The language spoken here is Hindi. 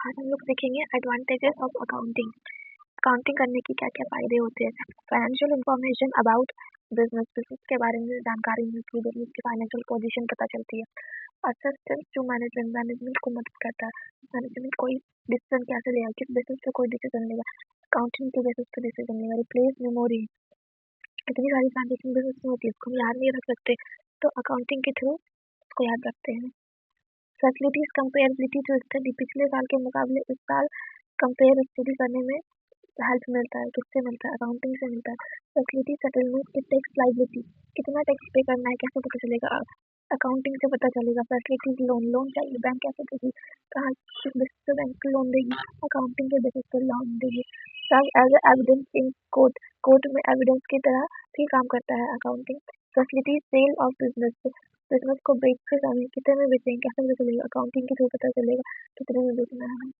आज हम लोग सीखेंगे एडवांटेजेस ऑफ अकाउंटिंग। अकाउंटिंग करने की क्या क्या फायदे होते हैं। फाइनेंशियल इंफॉर्मेशन अबाउट बिजनेस के बारे में जानकारी मिलती है, बिजनेस की फाइनेंशियल पोजीशन पता चलती है। असिस्टेंस टू मैनेजमेंट, मैनेजमेंट को मदद करता है। मैनेजमेंट कोई डिसीजन कैसे लेगा, किस बेसिस पे कोई डिसीजन लेगा, अकाउंटिंग के बेसिस पे डिसीजन लेगा। रिप्लेस मेमोरी, इतनी सारी ट्रांजेक्शन बिजनेस में होती है, उसको हम याद नहीं रख सकते, तो अकाउंटिंग के थ्रू उसको याद रखते हैं। फैसिलिटीज कंपेरेबिलिटी टू स्टडी, पिछले साल के मुकाबले इस साल कंपेयर स्टडी करने में हेल्प मिलता है। किससे मिलता है? अकाउंटिंग से मिलता है। फैसिलिटी सेटलमेंट की टैक्स लाइबिलिटी, कितना टैक्स पे करना है कैसे पता चलेगा? अकाउंटिंग से पता चलेगा। फैसिलिटीज लोन चाहिए, बैंक कैसे देगी, कहाँ किस बेसिस पे बैंक लोन देगी? अकाउंटिंग के बेसिस पे लोन देगी। Serve as evidence in court, court में एविडेंस की तरह भी काम करता है accounting. Facility sale of business, business को बेचते समय कितने में बेचेंगे कैसे पता चलेगा? अकाउंटिंग के थ्रू पता चलेगा कितने में बेचना है।